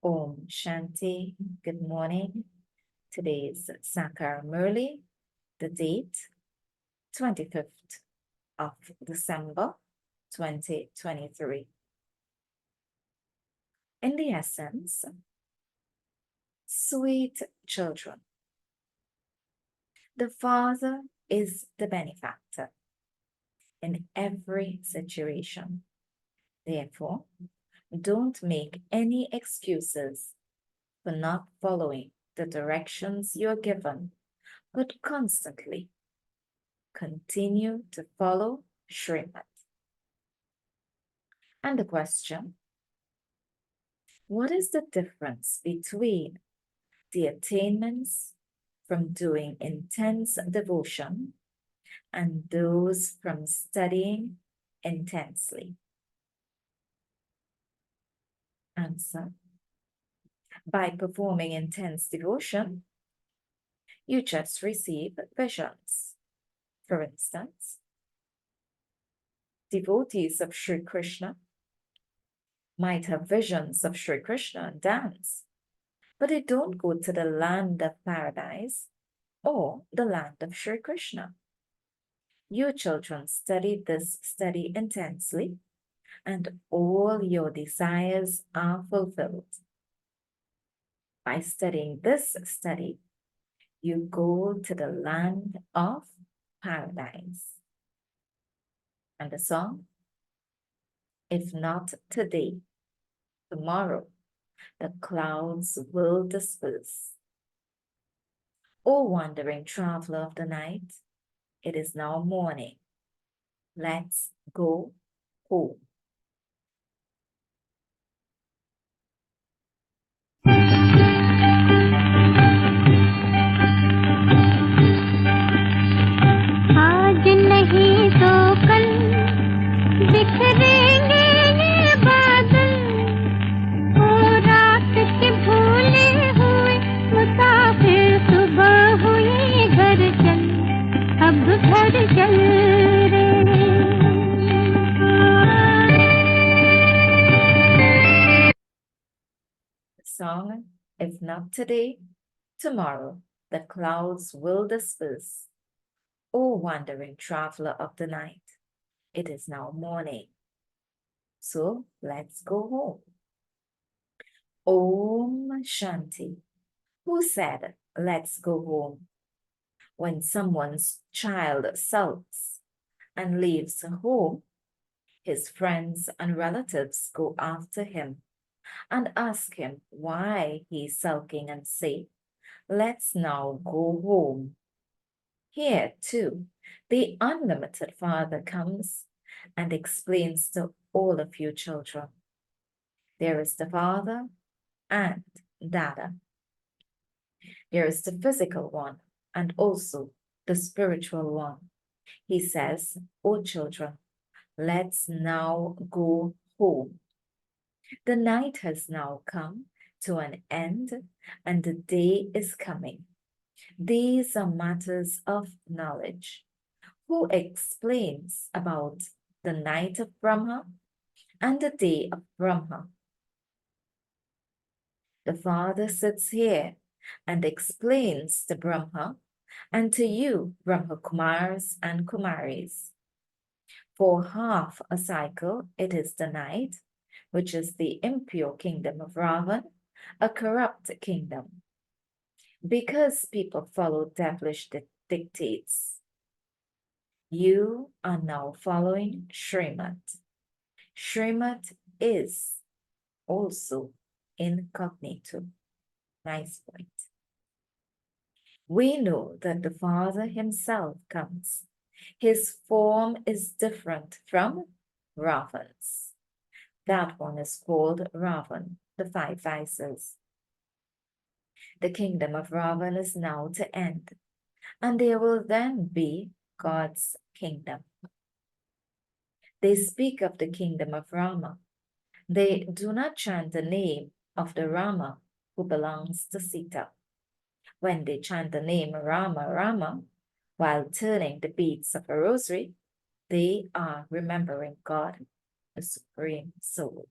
Om Shanti. Good morning. Today is Sakar Murli. The date 25th of December 2023. In the essence, sweet children, the Father is the benefactor in every situation. Therefore, don't make any excuses for not following the directions you're given, but constantly continue to follow Srimad. And the question, what is the difference between the attainments from doing intense devotion and those from studying intensely? Answer. By performing intense devotion, you just receive visions. For instance, devotees of Sri Krishna might have visions of Sri Krishna and dance, but they don't go to the land of paradise or the land of Sri Krishna. Your children study this study intensely, and all your desires are fulfilled. By studying this study, you go to the land of paradise. And the song, if not today, tomorrow, the clouds will disperse. O wandering traveler of the night, it is now morning. Let's go home. आज नहीं तो कल बिखरेंगे ये बादल, ओ रात के भूले हुए मुसाफिर, सुबह हुई घर चल, अब घर चल रे। The song, if not today, tomorrow, the clouds will disperse. O wandering traveler of the night, it is now morning. So let's go home. Om Shanti. Who said, let's go home? When someone's child sulks and leaves home, his friends and relatives go after him and ask him why he's sulking and say, let's now go home. Here, too, the unlimited Father comes and explains to all of you children. There is the Father and Dada. There is the physical one and also the spiritual one. He says, O children, let's now go home. The night has now come to an end and the day is coming. These are matters of knowledge. Who explains about the night of Brahma and the day of Brahma? The Father sits here and explains to Brahma and to you, Brahma Kumars and Kumaris. For half a cycle, it is the night, which is the impure kingdom of Ravan, a corrupt kingdom. Because people follow devilish dictates, you are now following Srimad. Srimad is also incognito. Nice point. We know that the Father himself comes. His form is different from Ravan's. That one is called Ravan, the five vices. The kingdom of Ravan is now to end, and there will then be God's kingdom. They speak of the kingdom of Rama. They do not chant the name of the Rama who belongs to Sita. When they chant the name Rama, Rama, while turning the beads of a rosary, they are remembering God, the Supreme Soul.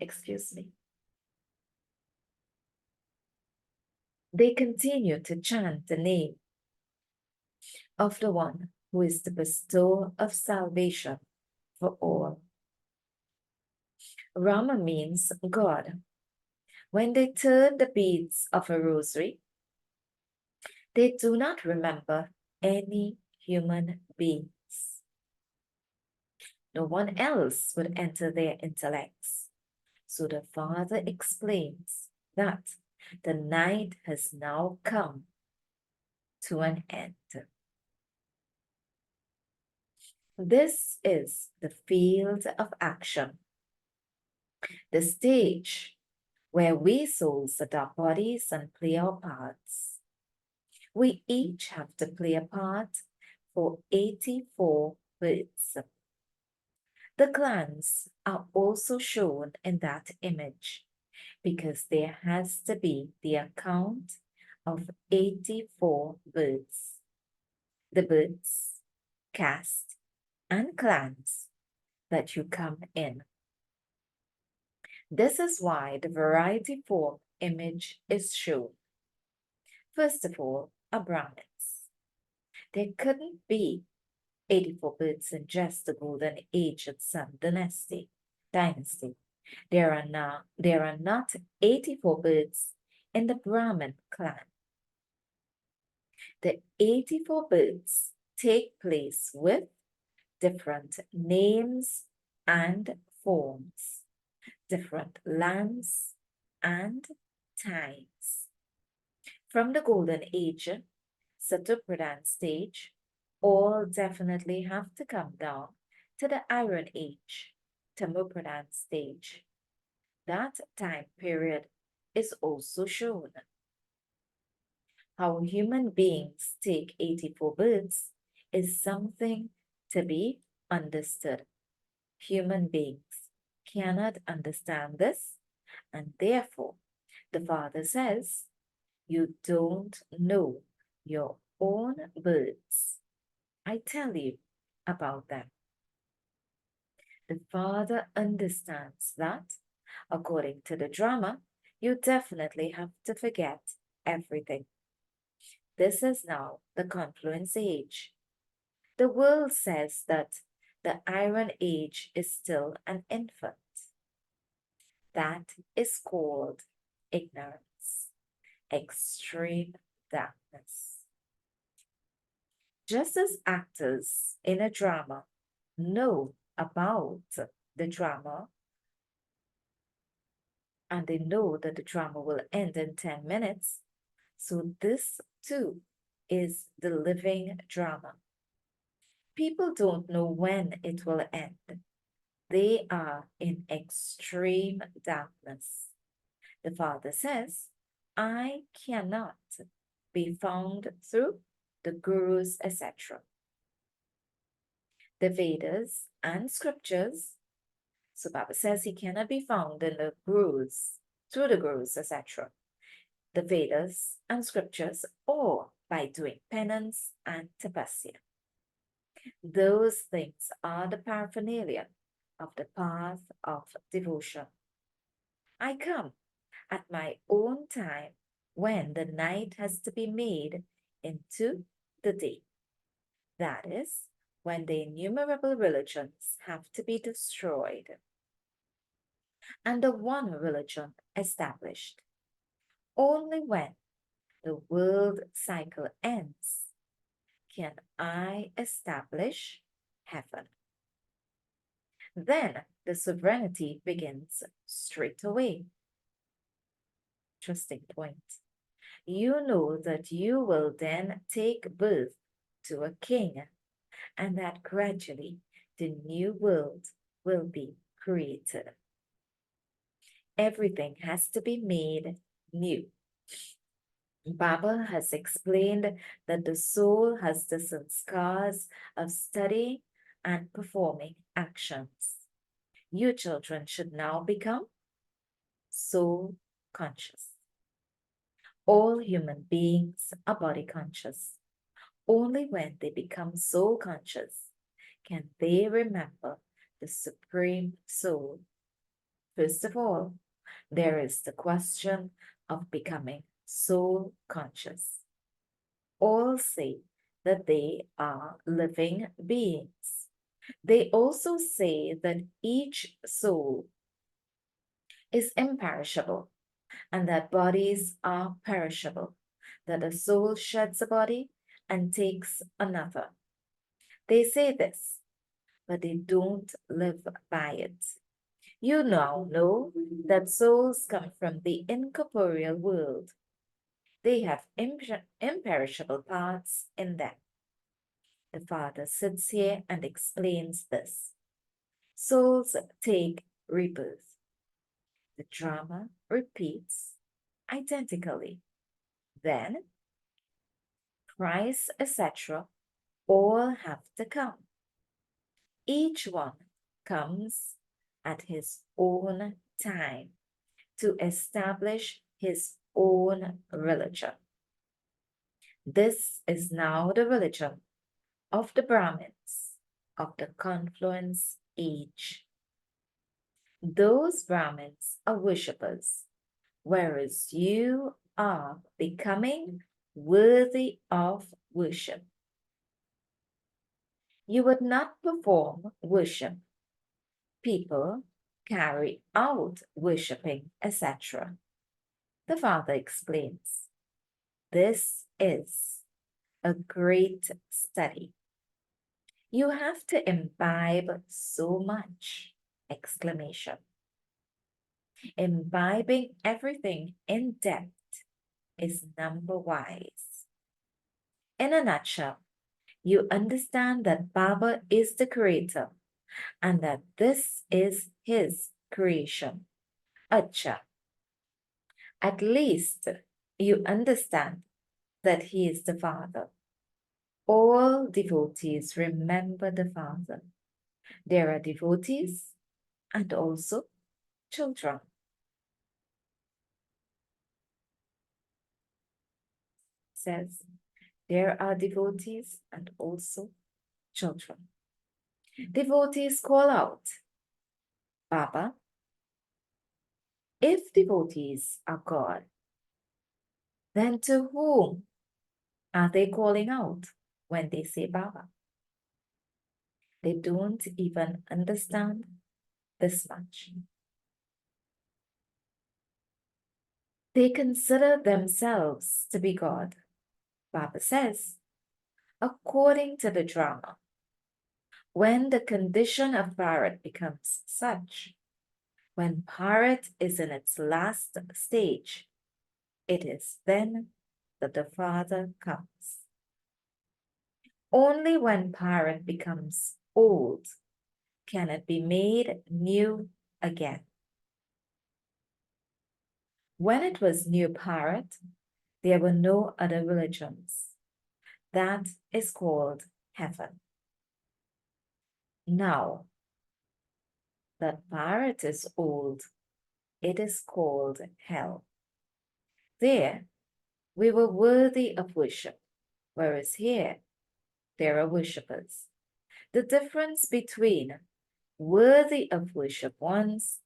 Excuse me. They continue to chant the name of the one who is the bestower of salvation for all. Rama means God. When they turn the beads of a rosary, they do not remember any human beings. No one else would enter their intellects. So the Father explains that the night has now come to an end. This is the field of action, the stage where we souls adopt bodies and play our parts. We each have to play a part for 84 births. The clans are also shown in that image because there has to be the account of 84 births. The births, caste, and clans that you come in. This is why the variety form image is shown. First of all, are Brahmins. There couldn't be 84 births in just the golden age of Sun dynasty. There are not 84 births in the Brahmin clan. The 84 births take place with different names and forms, different lands and times. From the Golden Age, Satupradhan stage, all definitely have to come down to the Iron Age, Tamupradhan stage. That time period is also shown. How human beings take 84 births is something to be understood. Human beings cannot understand this, and therefore the Father says, you don't know your own births. I tell you about them. The Father understands that, according to the drama, you definitely have to forget everything. This is now the confluence age. The world says that the Iron Age is still an infant. That is called ignorance, extreme darkness. Just as actors in a drama know about the drama and they know that the drama will end in 10 minutes, so this too is the living drama. People don't know when it will end. They are in extreme darkness. The Father says, I cannot be found through the gurus, etc. The Vedas and scriptures. So Baba says he cannot be found in the gurus, through the gurus, etc. The Vedas and scriptures, or by doing penance and tapasya. Those things are the paraphernalia of the path of devotion. I come at my own time when the night has to be made into the day. That is, when the innumerable religions have to be destroyed and the one religion established. Only when the world cycle ends can I establish heaven. Then the sovereignty begins straight away. Interesting point. You know that you will then take birth to a king, and that gradually the new world will be created. Everything has to be made new. Baba has explained that the soul has the sanskars of studying and performing actions. You children should now become soul conscious. All human beings are body conscious. Only when they become soul conscious can they remember the Supreme Soul. First of all, there is the question of becoming soul conscious. All say that they are living beings. They also say that each soul is imperishable and that bodies are perishable, that a soul sheds a body and takes another. They say this, but they don't live by it. You now know that souls come from the incorporeal world. They have imperishable parts in them. The Father sits here and explains this. Souls take rebirth. The drama repeats identically. Then, Christ, etc., all have to come. Each one comes at his own time to establish his own religion. This is now the religion of the Brahmins of the confluence age. Those Brahmins are worshippers, whereas you are becoming worthy of worship. You would not perform worship. People carry out worshipping, etc. The Father explains, this is a great study. You have to imbibe so much! Exclamation. Imbibing everything in depth is number wise. In a nutshell, you understand that Baba is the creator and that this is his creation. Acha. At least you understand that he is the Father. All devotees remember the Father. There are devotees and also children. Says, there are devotees and also children. Devotees call out, Baba. If devotees are God, then to whom are they calling out when they say Baba? They don't even understand this much. They consider themselves to be God. Baba says, according to the drama, when the condition of Bharat becomes such, when Bharat is in its last stage, it is then that the Father comes. Only when Bharat becomes old can it be made new again. When it was new Bharat, there were no other religions. That is called heaven. Now that Bharat is old, it is called hell. There, we were worthy of worship, whereas here, there are worshippers. The difference between worthy of worship ones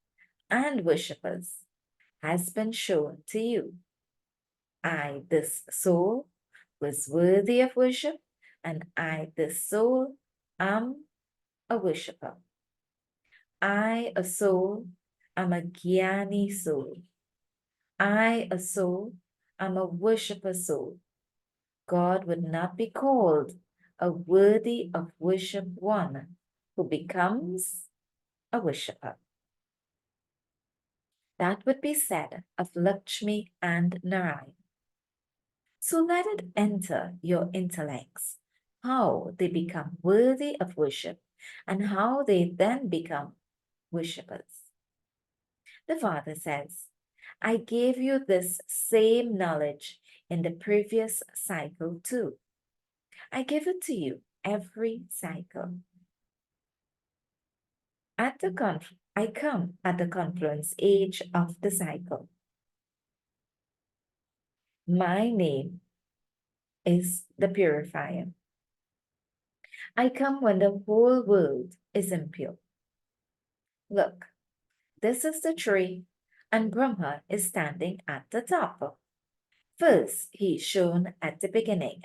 and worshippers has been shown to you. I, this soul, was worthy of worship, and I, this soul, am a worshipper. I, a soul, am a Jnani soul. I, a soul, am a worshipper soul. God would not be called a worthy of worship one who becomes a worshipper. That would be said of Lakshmi and Narayan. So let it enter your intellects how they become worthy of worship and how they then become worshippers. The Father says, I gave you this same knowledge in the previous cycle too. I give it to you every cycle. I come at the confluence age of the cycle. My name is the purifier. I come when the whole world is impure. Look, This is the tree, and Brahma is standing at the top. First, he is shown at the beginning.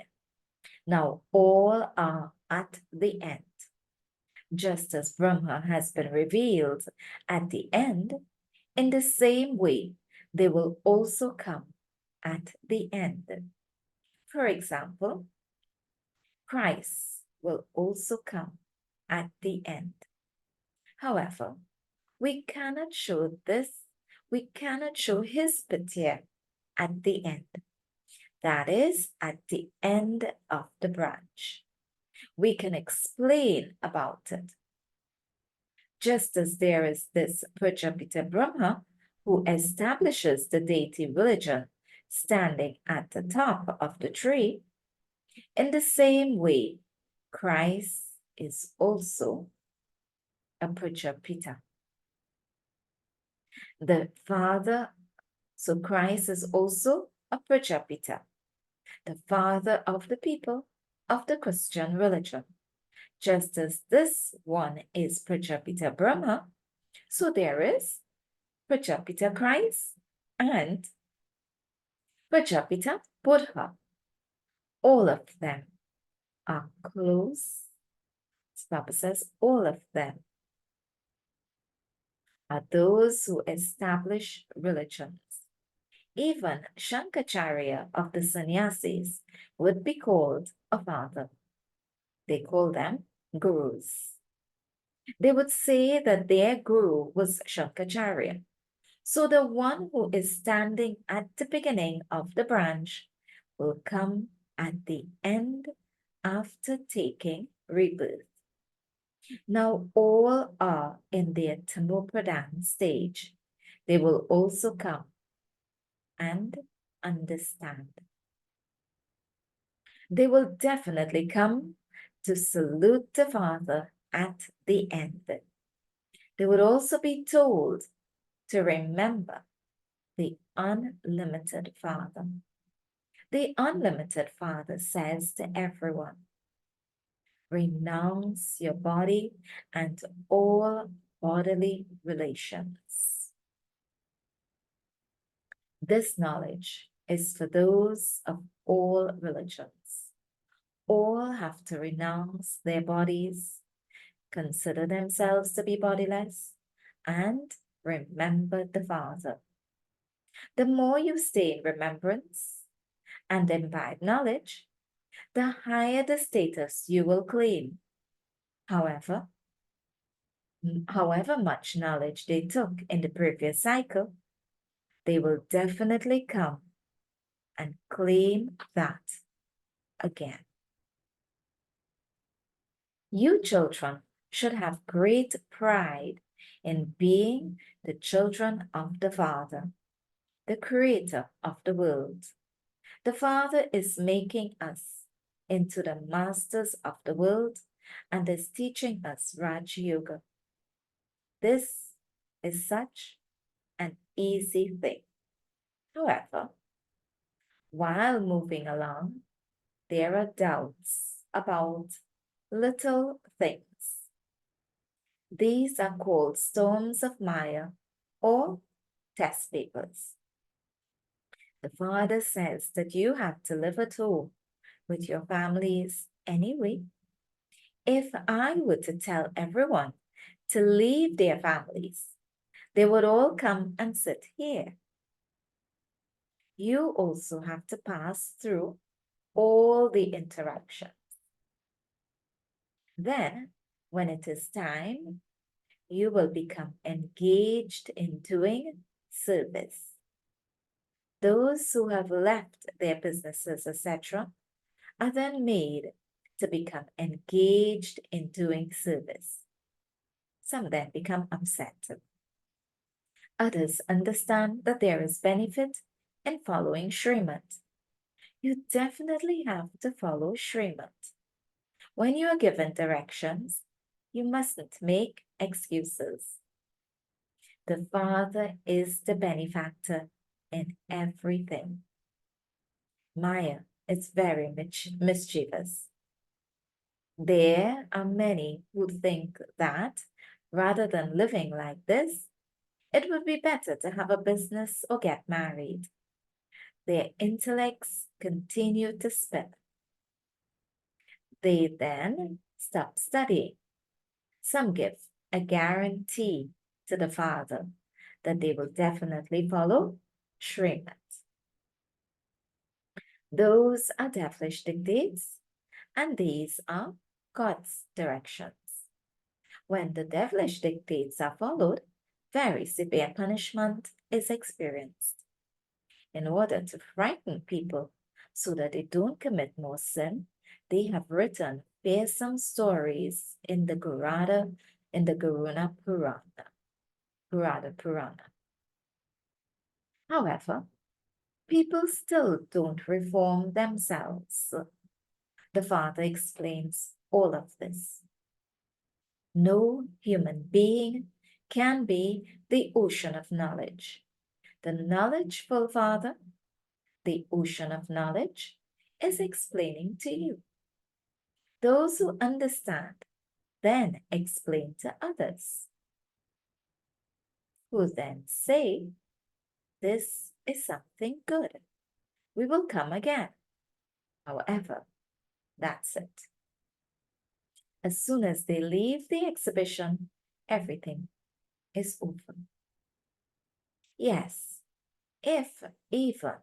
Now all are at the end. Just as Brahma has been revealed at the end, in the same way, they will also come at the end. For example, Christ will also come at the end. However, we cannot show his patir at the end. That is, at the end of the branch. We can explain about it. Just as there is this Prajapita Brahma who establishes the deity religion standing at the top of the tree, in the same way, Christ is also a Prajapita. The father, so Christ is also a Prajapita, the father of the people of the Christian religion. Just as this one is Prajapita Brahma, so there is Prajapita Christ and Prajapita Buddha. All of them are close. Papa says all of them are those who establish religions. Even Shankaracharya of the sannyasis would be called a father. They call them gurus. They would say that their guru was Shankaracharya. So the one who is standing at the beginning of the branch will come at the end after taking rebirth. Now all are in their Tamopradhan stage. They will also come and understand. They will definitely come to salute the Father at the end. They would also be told to remember the unlimited Father. The unlimited Father says to everyone, renounce your body and all bodily relations. This knowledge is for those of all religions. All have to renounce their bodies, consider themselves to be bodiless, and remember the Father. The more you stay in remembrance and imbibe knowledge, the higher the status you will claim. However much knowledge they took in the previous cycle, they will definitely come and claim that again. You children should have great pride in being the children of the Father, the creator of the world. The Father is making us into the masters of the world and is teaching us Raj Yoga. This is such an easy thing. However, while moving along, there are doubts about little things. These are called storms of Maya or test papers. The Father says that you have to live at home with your families anyway. If I were to tell everyone to leave their families, they would all come and sit here. You also have to pass through all the interactions. Then, when it is time, you will become engaged in doing service. Those who have left their businesses, etc., are then made to become engaged in doing service. Some then become upset. Others understand that there is benefit in following Srimad. You definitely have to follow Srimad. When you are given directions, you mustn't make excuses. The Father is the benefactor in everything. Maya is very mischievous. There are many who think that rather than living like this, it would be better to have a business or get married. Their intellects continue to spin. They then stop studying. Some give a guarantee to the father that they will definitely follow Srimad. Those are devilish dictates, and these are God's directions. When the devilish dictates are followed, very severe punishment is experienced. In order to frighten people so that they don't commit more sin, they have written fearsome stories in the Garuna Purana. However, people still don't reform themselves. The father explains all of this. No human being can be the ocean of knowledge. The knowledgeful father, the ocean of knowledge, is explaining to you. Those who understand then explain to others, who then say, this is something good. We will come again. However, that's it. As soon as they leave the exhibition, everything is over. Yes, if even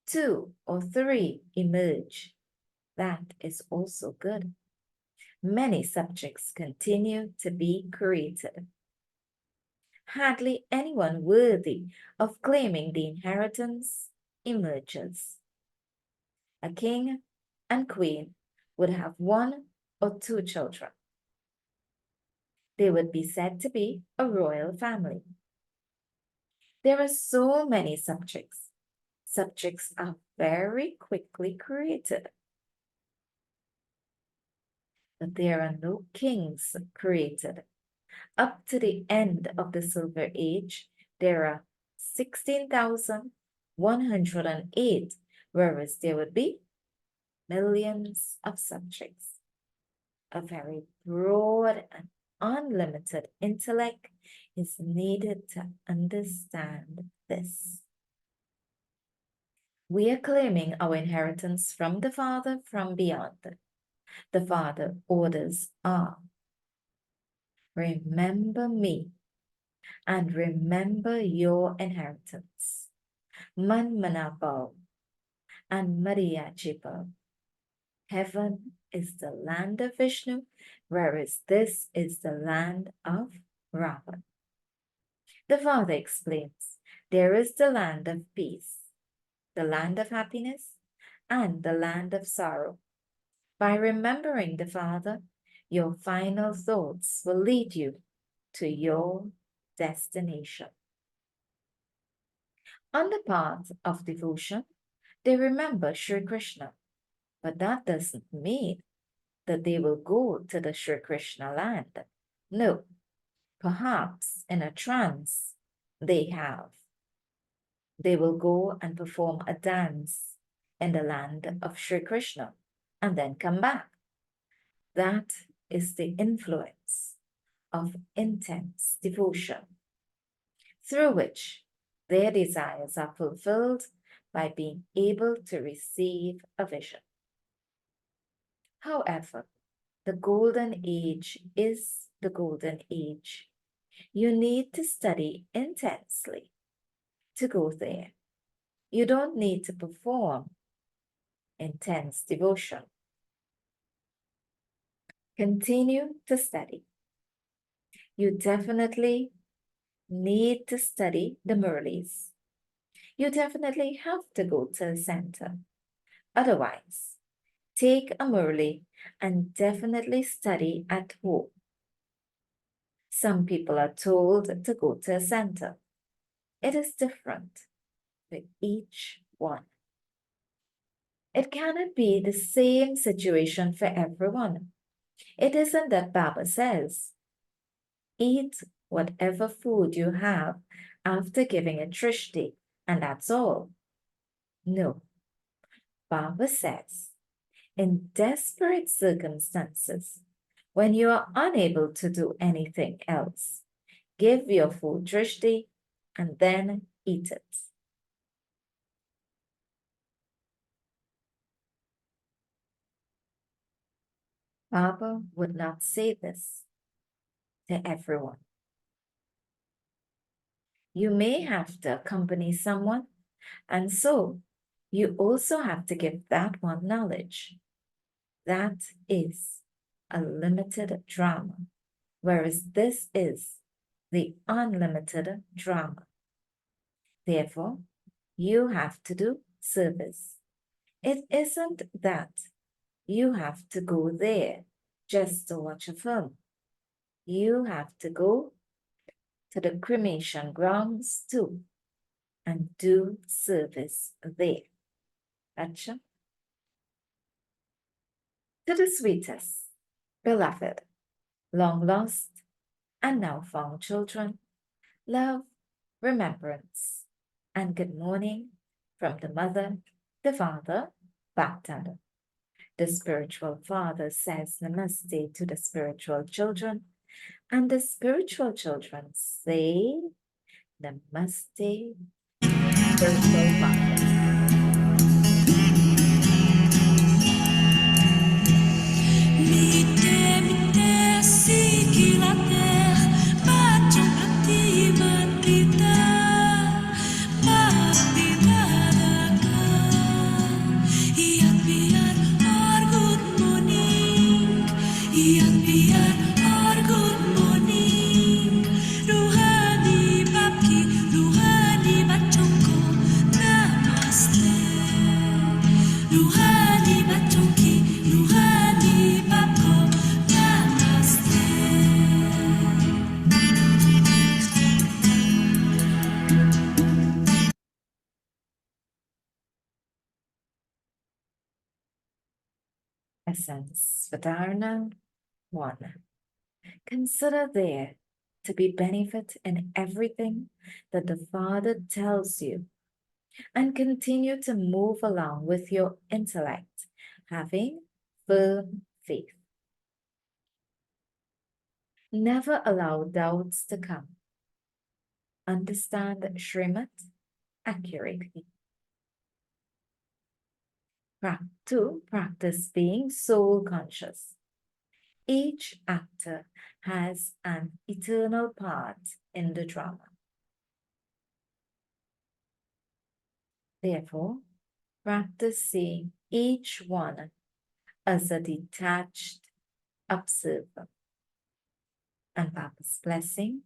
2 or 3 emerge, that is also good. Many subjects continue to be created. Hardly anyone worthy of claiming the inheritance emerges. A king and queen would have 1 or 2 children. They would be said to be a royal family. There are so many subjects. Subjects are very quickly created. But there are no kings created. Up to the end of the Silver Age, there are 16,108, whereas there would be millions of subjects. A very broad and unlimited intellect is needed to understand this. We are claiming our inheritance from the Father from beyond. The Father orders are, remember me and remember your inheritance. Manmanabhav and Mariachipa. Heaven is the land of Vishnu, whereas this is the land of Ravan. The Father explains, there is the land of peace, the land of happiness, and the land of sorrow. By remembering the Father, your final thoughts will lead you to your destination. On the path of devotion, they remember Sri Krishna, but that doesn't mean that they will go to the Sri Krishna land. No, perhaps in a trance they have. They will go and perform a dance in the land of Sri Krishna and then come back. That is the influence of intense devotion, through which their desires are fulfilled by being able to receive a vision. However, the golden age is the golden age. You need to study intensely to go there. You don't need to perform intense devotion. Continue to study. You definitely need to study the Murlis. You definitely have to go to the center. Otherwise, take a Murli and definitely study at home. Some people are told to go to a center. It is different for each one. It cannot be the same situation for everyone. It isn't that Baba says, eat whatever food you have after giving a trishti, and that's all. No. Baba says, in desperate circumstances, when you are unable to do anything else, give your food Drishti, and then eat it. Baba would not say this to everyone. You may have to accompany someone, and so you also have to give that one knowledge. That is a limited drama, whereas this is the unlimited drama. Therefore, you have to do service. It isn't that you have to go there just to watch a film. You have to go to the cremation grounds too and do service there. Acha. To the sweetest, beloved, long lost, and now found children, love, remembrance, and good morning from the mother, the father, Baptada. The spiritual father says namaste to the spiritual children, and the spiritual children say namaste, spiritual father. Essence Svadarna 1. Consider there to be benefit in everything that the Father tells you, and continue to move along with your intellect, having firm faith. Never allow doubts to come. Understand Srimad accurately. 2. Practice being soul conscious. Each actor has an eternal part in the drama. Therefore, practice seeing each one as a detached observer. And Papa's blessing.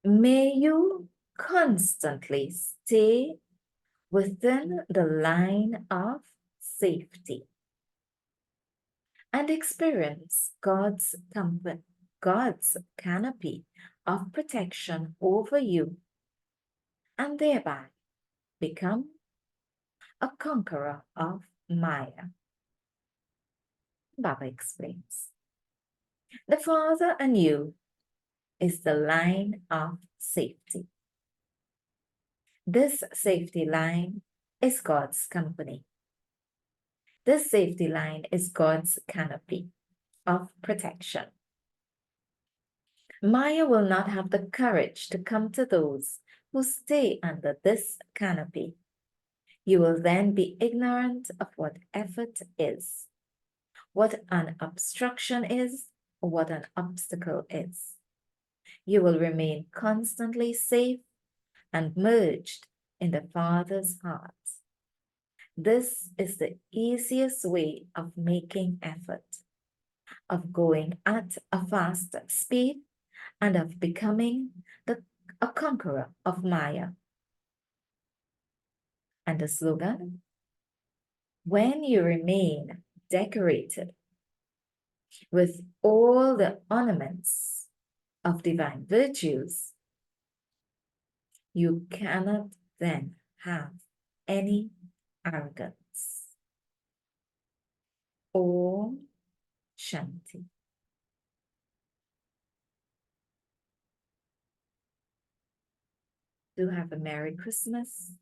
May you constantly stay within the line of safety and experience God's canopy of protection over you, and thereby become a conqueror of Maya. Baba explains. The Father and you is the line of safety. This safety line is God's company. This safety line is God's canopy of protection. Maya will not have the courage to come to those who stay under this canopy. You will then be ignorant of what effort is, what an obstruction is, or what an obstacle is. You will remain constantly safe and merged in the Father's heart. This is the easiest way of making effort, of going at a fast speed, and of becoming a conqueror of Maya. And the slogan, when you remain decorated with all the ornaments of divine virtues, you cannot then have any arrogance. Om Shanti. Do have a Merry Christmas